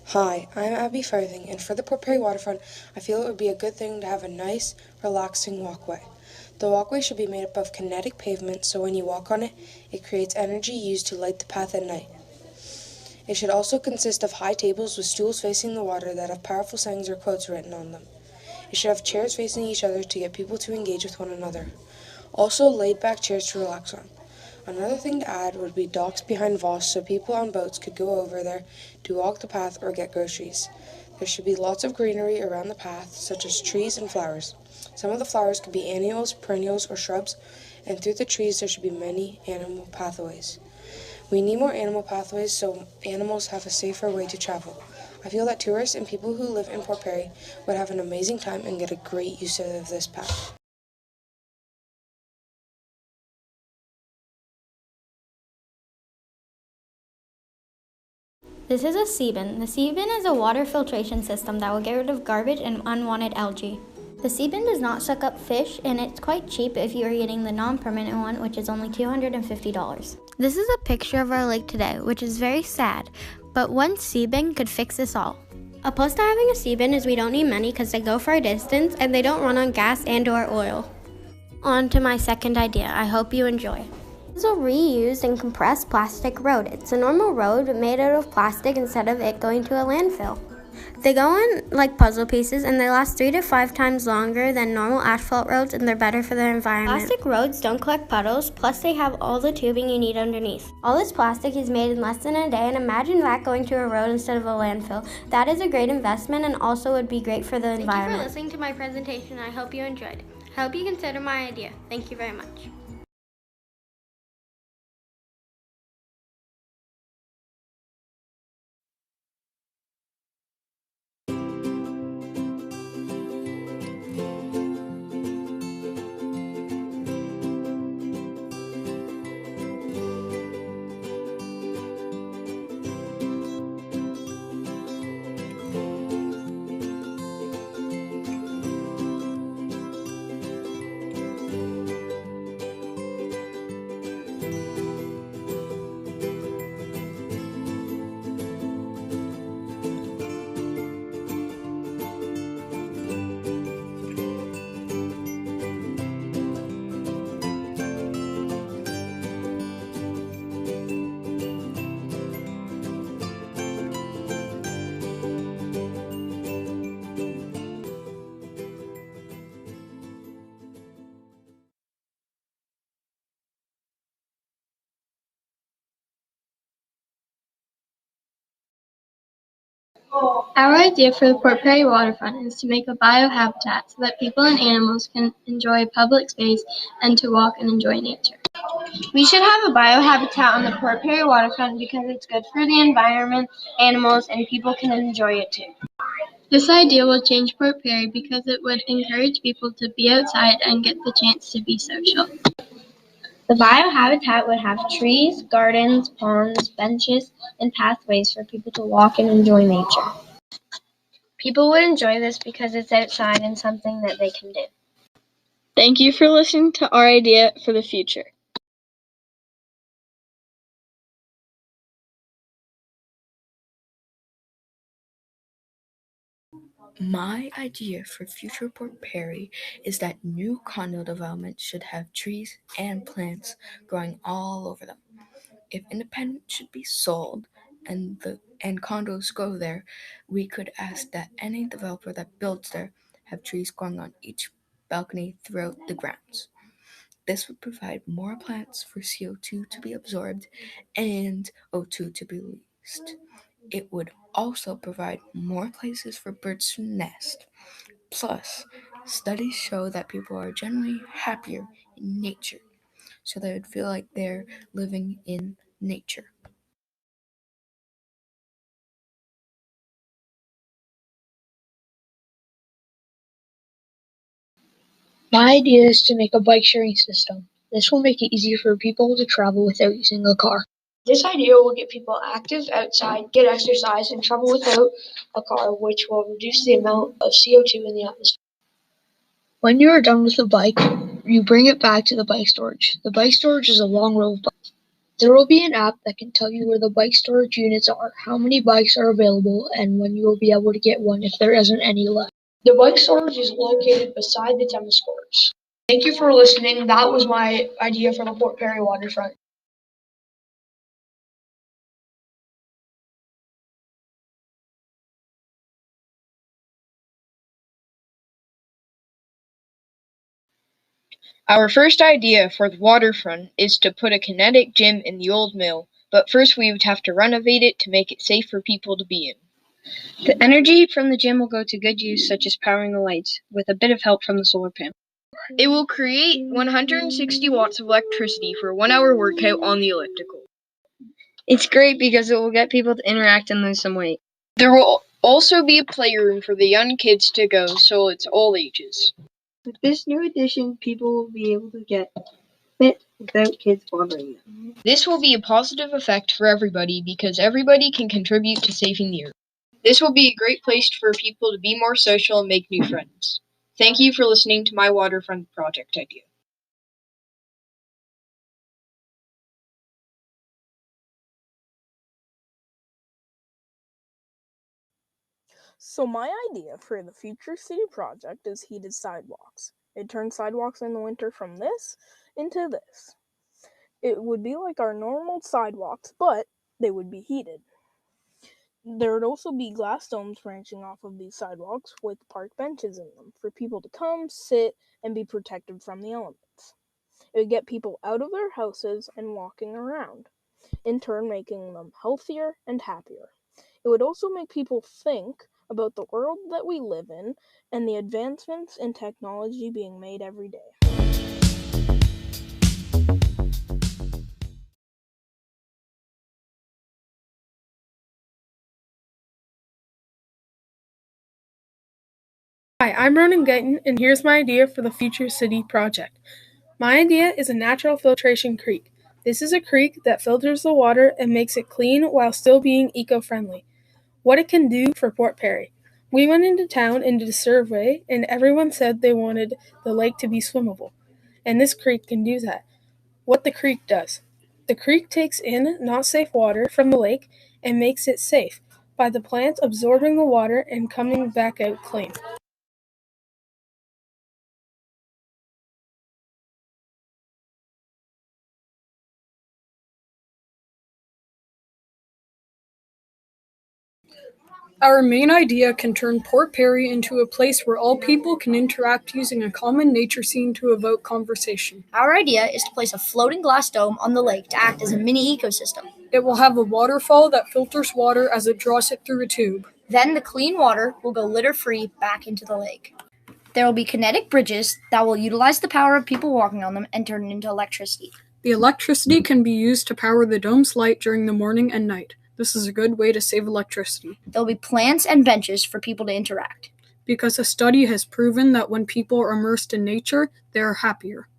Hi, I'm Abby Farthing, and for the Port Perry Waterfront, I feel it would be a good thing to have a nice, relaxing walkway. The walkway should be made up of kinetic pavement, so when you walk on it, it creates energy used to light the path at night. It should also consist of high tables with stools facing the water that have powerful sayings or quotes written on them. It should have chairs facing each other to get people to engage with one another. Also, laid-back chairs to relax on. Another thing to add would be docks behind vaults so people on boats could go over there to walk the path or get groceries. There should be lots of greenery around the path, such as trees and flowers. Some of the flowers could be annuals, perennials, or shrubs, and through the trees there should be many animal pathways. We need more animal pathways so animals have a safer way to travel. I feel that tourists and people who live in Port Perry would have an amazing time and get a great use out of this path. This is a sea bin. The sea bin is a water filtration system that will get rid of garbage and unwanted algae. The sea bin does not suck up fish, and it's quite cheap if you are getting the non-permanent one, which is only $250. This is a picture of our lake today, which is very sad, but one sea bin could fix this all. A plus to having a sea bin is we don't need many because they go for a distance and they don't run on gas and or oil. On to my second idea. I hope you enjoy. This is a reused and compressed plastic road. It's a normal road but made out of plastic instead of it going to a landfill. They go in like puzzle pieces and they last 3 to 5 times longer than normal asphalt roads, and they're better for the environment. Plastic roads don't collect puddles, plus they have all the tubing you need underneath. All this plastic is made in less than a day, and imagine that going to a road instead of a landfill. That is a great investment and also would be great for the environment. Thank you for listening to my presentation. I hope you enjoyed. I hope you consider my idea. Thank you very much. Our idea for the Port Perry Waterfront is to make a biohabitat so that people and animals can enjoy a public space and to walk and enjoy nature. We should have a biohabitat on the Port Perry Waterfront because it's good for the environment, animals, and people can enjoy it too. This idea will change Port Perry because it would encourage people to be outside and get the chance to be social. The biohabitat would have trees, gardens, ponds, benches, and pathways for people to walk and enjoy nature. People would enjoy this because it's outside and something that they can do. Thank you for listening to our idea for the future. My idea for future Port Perry is that new condo developments should have trees and plants growing all over them. If independent should be sold and condos go there, we could ask that any developer that builds there have trees growing on each balcony throughout the grounds. This would provide more plants for CO2 to be absorbed and O2 to be released. It would also provide more places for birds to nest. Plus, studies show that people are generally happier in nature, so they would feel like they're living in nature. My idea is to make a bike sharing system. This will make it easier for people to travel without using a car. This idea will get people active outside, get exercise, and travel without a car, which will reduce the amount of CO2 in the atmosphere. When you are done with the bike, you bring it back to the bike storage. The bike storage is a long row of bikes. There will be an app that can tell you where the bike storage units are, how many bikes are available, and when you will be able to get one if there isn't any left. The bike storage is located beside the tennis courts. Thank you for listening. That was my idea for the Port Perry Waterfront. Our first idea for the waterfront is to put a kinetic gym in the old mill, but first we would have to renovate it to make it safe for people to be in. The energy from the gym will go to good use, such as powering the lights, with a bit of help from the solar panel. It will create 160 watts of electricity for a 1-hour workout on the elliptical. It's great because it will get people to interact and lose some weight. There will also be a playroom for the young kids to go, so it's all ages. With this new addition, people will be able to get fit without kids bothering them. This will be a positive effect for everybody because everybody can contribute to saving the earth. This will be a great place for people to be more social and make new friends. Thank you for listening to my waterfront project idea. So my idea for the future city project is heated sidewalks. It turns sidewalks in the winter from this into this. It would be like our normal sidewalks, but they would be heated. There would also be glass domes branching off of these sidewalks with park benches in them for people to come, sit, and be protected from the elements. It would get people out of their houses and walking around, in turn making them healthier and happier. It would also make people think about the world that we live in and the advancements in technology being made every day. Hi, I'm Ronan Guyton, and here's my idea for the Future City project. My idea is a natural filtration creek. This is a creek that filters the water and makes it clean while still being eco-friendly. What it can do for Port Perry. We went into town and did a survey, and everyone said they wanted the lake to be swimmable. And this creek can do that. What the creek does. The creek takes in not safe water from the lake and makes it safe by the plants absorbing the water and coming back out clean. Our main idea can turn Port Perry into a place where all people can interact using a common nature scene to evoke conversation. Our idea is to place a floating glass dome on the lake to act as a mini ecosystem. It will have a waterfall that filters water as it draws it through a tube. Then the clean water will go litter-free back into the lake. There will be kinetic bridges that will utilize the power of people walking on them and turn it into electricity. The electricity can be used to power the dome's light during the morning and night. This is a good way to save electricity. There will be plants and benches for people to interact. Because a study has proven that when people are immersed in nature, they are happier.